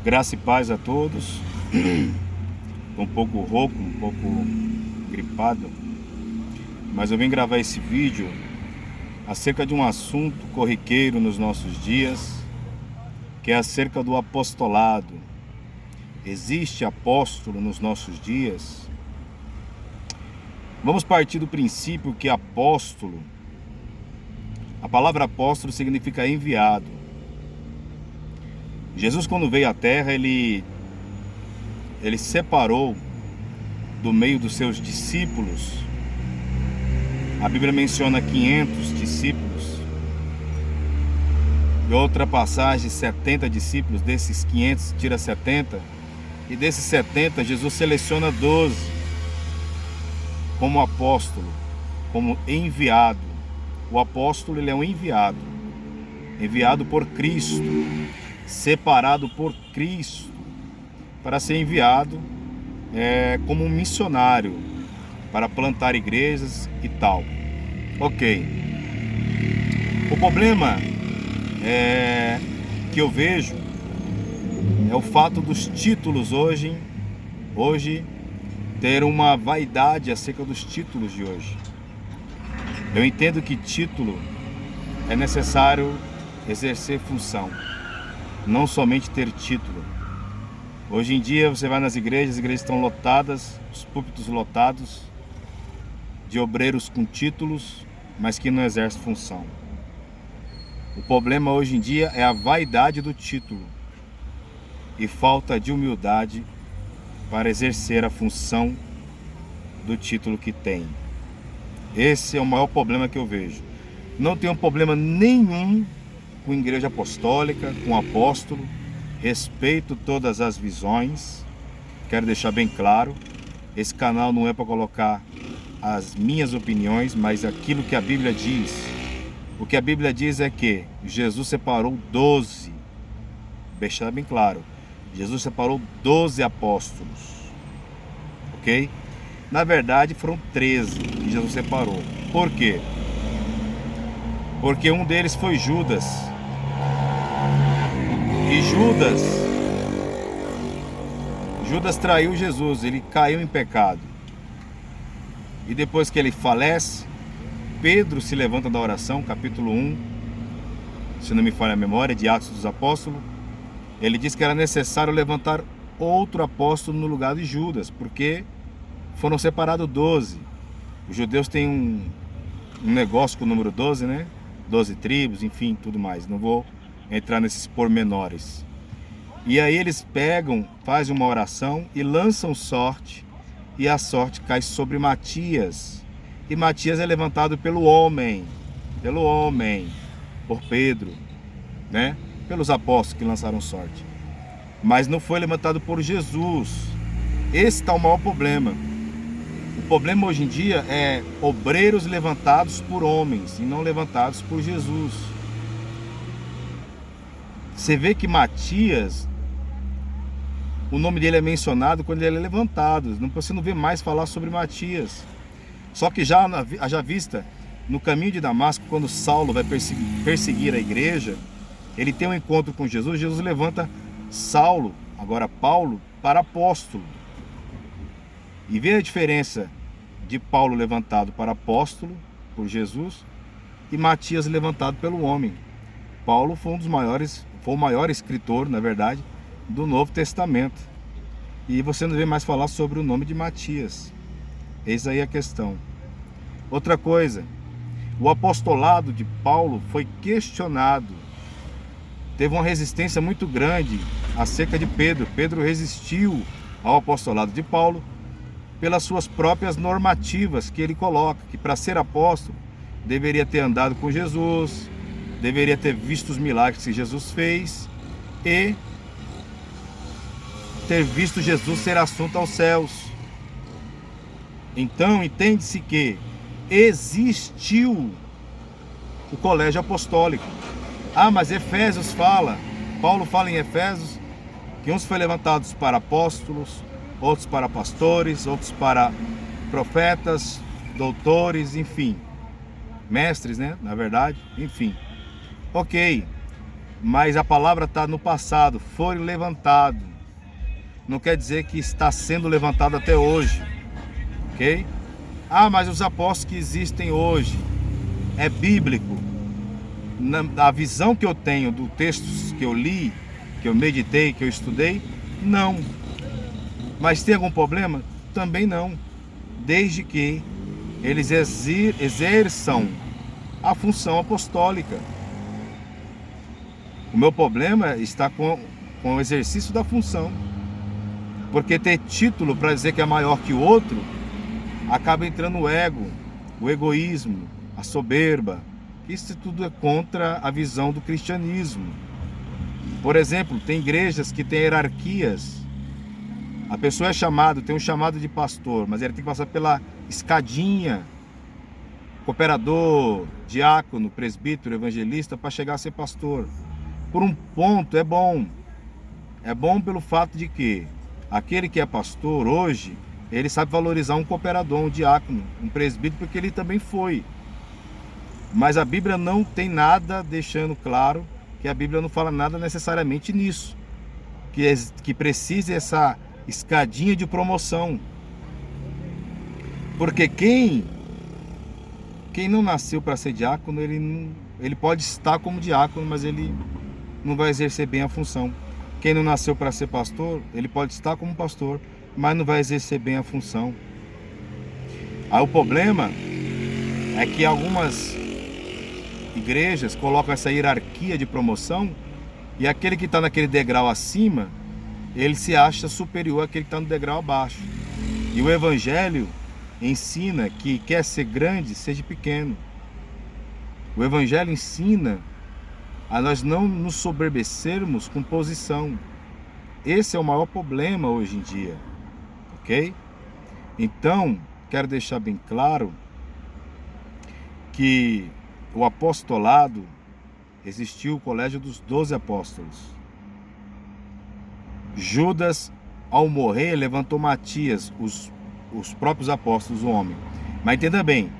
Graça e paz a todos. Tô um pouco rouco, um pouco gripado, mas eu vim gravar esse vídeo acerca de um assunto corriqueiro nos nossos dias, que é acerca do apostolado. Existe apóstolo nos nossos dias? Vamos partir do princípio que apóstolo, a palavra apóstolo significa enviado. Jesus, quando veio à Terra, ele separou do meio dos seus discípulos. A Bíblia menciona 500 discípulos. E outra passagem, 70 discípulos. Desses 500, tira 70. E desses 70, Jesus seleciona 12 como apóstolo, como enviado. O apóstolo, ele é um enviado. Enviado por Cristo. Separado por Cristo para ser enviado como um missionário para plantar igrejas e tal. Ok. O problema que eu vejo é o fato dos títulos hoje ter uma vaidade acerca dos títulos de hoje. Eu entendo que título é necessário exercer função, não somente ter título. Hoje em dia você vai nas igrejas, as igrejas estão lotadas, os púlpitos lotados de obreiros com títulos, mas que não exercem função. O problema hoje em dia é a vaidade do título e falta de humildade para exercer a função do título que tem. Esse é o maior problema que eu vejo. Não tenho problema nenhum com igreja apostólica, com apóstolo. Respeito todas as visões. Quero deixar bem claro, esse canal não é para colocar as minhas opiniões, mas aquilo que a Bíblia diz. O que a Bíblia diz é que Jesus separou 12. Deixar bem claro, Jesus separou 12 apóstolos. Ok? Na verdade foram 13 que Jesus separou. Por quê? Porque um deles foi Judas. E Judas traiu Jesus, ele caiu em pecado. E depois que ele falece, Pedro se levanta da oração, capítulo 1, se não me falha a memória, de Atos dos Apóstolos. Ele disse que era necessário levantar outro apóstolo no lugar de Judas, porque foram separados 12. Os judeus têm um negócio com o número 12, né? 12 tribos, enfim, tudo mais. Não vou entrar nesses pormenores. E aí eles pegam, fazem uma oração e lançam sorte, e a sorte cai sobre Matias. E Matias é levantado pelo homem, por Pedro, né? Pelos apóstolos que lançaram sorte. Mas não foi levantado por Jesus. Esse está o maior problema. O problema hoje em dia é obreiros levantados por homens e não levantados por Jesus. Você vê que Matias, o nome dele é mencionado quando ele é levantado. Você não vê mais falar sobre Matias. Só que já vista, no caminho de Damasco, quando Saulo vai perseguir a igreja, ele tem um encontro com Jesus. Jesus levanta Saulo, agora Paulo, para apóstolo. E vê a diferença de Paulo levantado para apóstolo por Jesus e Matias levantado pelo homem. Paulo foi o maior escritor, na verdade, do Novo Testamento. E você não vê mais falar sobre o nome de Matias. Eis aí a questão. Outra coisa, o apostolado de Paulo foi questionado. Teve uma resistência muito grande acerca de Pedro. Pedro resistiu ao apostolado de Paulo pelas suas próprias normativas que ele coloca, que para ser apóstolo deveria ter andado com Jesus, deveria ter visto os milagres que Jesus fez e ter visto Jesus ser assunto aos céus. Então entende-se que existiu o colégio apostólico. Mas Efésios Paulo fala em Efésios que uns foram levantados para apóstolos, outros para pastores, outros para profetas, doutores, enfim, mestres, né? Na verdade, enfim. Ok. mas a palavra está no passado, foi levantado. Não quer dizer que está sendo levantado até hoje, ok? Ah, mas os apóstolos que existem hoje, é bíblico? A visão que eu tenho do textos que eu li, que eu meditei, que eu estudei, não. Mas tem algum problema? Também não. Desde que eles exerçam a função apostólica. O meu problema está com o exercício da função. Porque ter título para dizer que é maior que o outro, acaba entrando o ego, o egoísmo, a soberba. Isso tudo é contra a visão do cristianismo. Por exemplo, tem igrejas que têm hierarquias. A pessoa é chamada, tem um chamado de pastor, mas ele tem que passar pela escadinha, cooperador, diácono, presbítero, evangelista, para chegar a ser pastor. Por um ponto é bom. É bom pelo fato de que aquele que é pastor hoje, ele sabe valorizar um cooperador, um diácono, um presbítero, porque ele também foi. Mas a Bíblia não tem nada deixando claro, que a Bíblia não fala nada necessariamente nisso. Que precise essa escadinha de promoção. Porque quem não nasceu para ser diácono, ele pode estar como diácono, mas ele não vai exercer bem a função. Quem não nasceu para ser pastor, ele pode estar como pastor, mas não vai exercer bem a função. Aí o problema é que algumas igrejas colocam essa hierarquia de promoção e aquele que está naquele degrau acima, ele se acha superior àquele que está no degrau abaixo. E o Evangelho ensina que quer ser grande, seja pequeno. O Evangelho ensina a nós não nos soberbecermos com posição. Esse é o maior problema hoje em dia, ok? Então, quero deixar bem claro que o apostolado, existiu o colégio dos 12 apóstolos. Judas, ao morrer, levantou Matias, os próprios apóstolos, o homem. Mas entenda bem,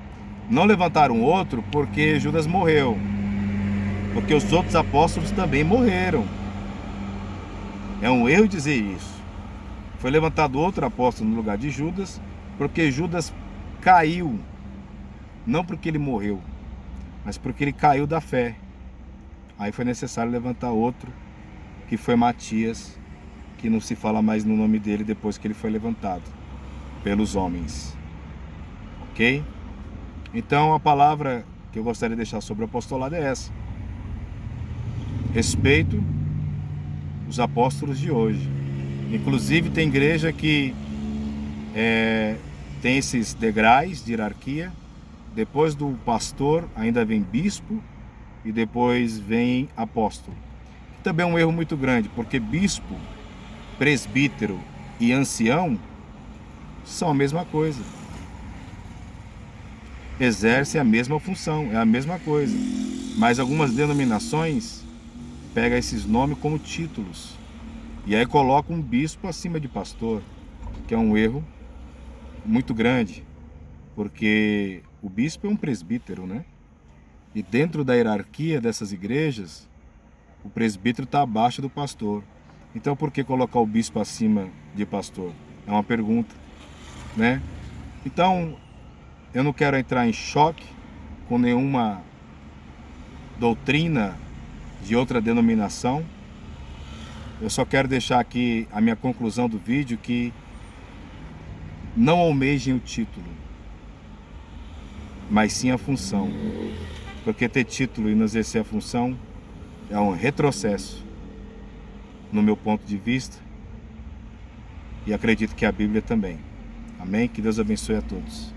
não levantaram outro porque Judas morreu, porque os outros apóstolos também morreram. É um erro dizer isso. Foi levantado outro apóstolo no lugar de Judas, porque Judas caiu, não porque ele morreu, mas porque ele caiu da fé. Aí foi necessário levantar outro, que foi Matias, que não se fala mais no nome dele depois que ele foi levantado pelos homens. Ok? Então a palavra que eu gostaria de deixar sobre o apostolado é essa: respeito os apóstolos de hoje. Inclusive tem igreja que tem esses degraus de hierarquia. Depois do pastor ainda vem bispo e depois vem apóstolo. Também é um erro muito grande, porque bispo, presbítero e ancião são a mesma coisa. Exercem a mesma função, é a mesma coisa. Mas algumas denominações pegam esses nomes como títulos e aí colocam um bispo acima de pastor, que é um erro muito grande, porque o bispo é um presbítero, né? E dentro da hierarquia dessas igrejas, o presbítero está abaixo do pastor. Então por que colocar o bispo acima de pastor? É uma pergunta, né? Então eu não quero entrar em choque com nenhuma doutrina de outra denominação. Eu só quero deixar aqui a minha conclusão do vídeo, que não almejem o título, mas sim a função. Porque ter título e não exercer a função é um retrocesso, no meu ponto de vista, e acredito que a Bíblia também. Amém? Que Deus abençoe a todos.